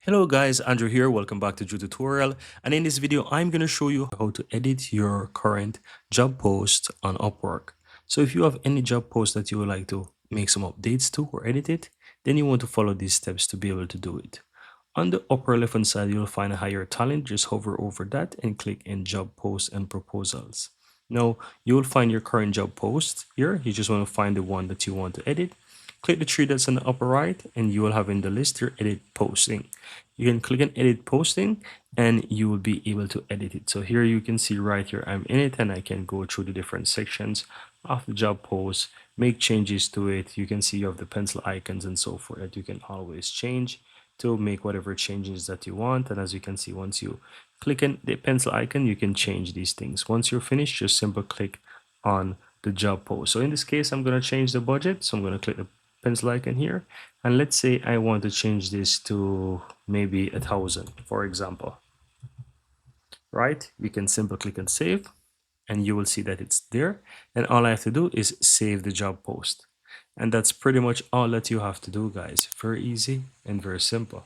Hello guys, Andrew here. Welcome back to Drew Tutorial. And in this video, I'm going to show you how to edit your current job post on Upwork. So if you have any job post that you would like to make some updates to or edit it, then you want to follow these steps to be able to do it. On the upper left hand side, you'll find a hire talent. Just hover over that and click in job posts and proposals. Now you will find your current job post here. You just want to find the one that you want to edit. Click the three dots on the upper right and you will have in the list your edit posting. You can click on edit posting and you will be able to edit it. So here you can see right here I'm in it and I can go through the different sections of the job post, make changes to it. You can see you have the pencil icons and so forth that you can always change to make whatever changes that you want. And as you can see, once you click on the pencil icon, you can change these things. Once you're finished, just simply click on the job post. So in this case, I'm going to change the budget. So I'm going to click the pencil icon here. And let's say I want to change this to maybe 1,000, for example, right? You can simply click on save and you will see that it's there. And all I have to do is save the job post. And that's pretty much all that you have to do, guys. Very easy and very simple.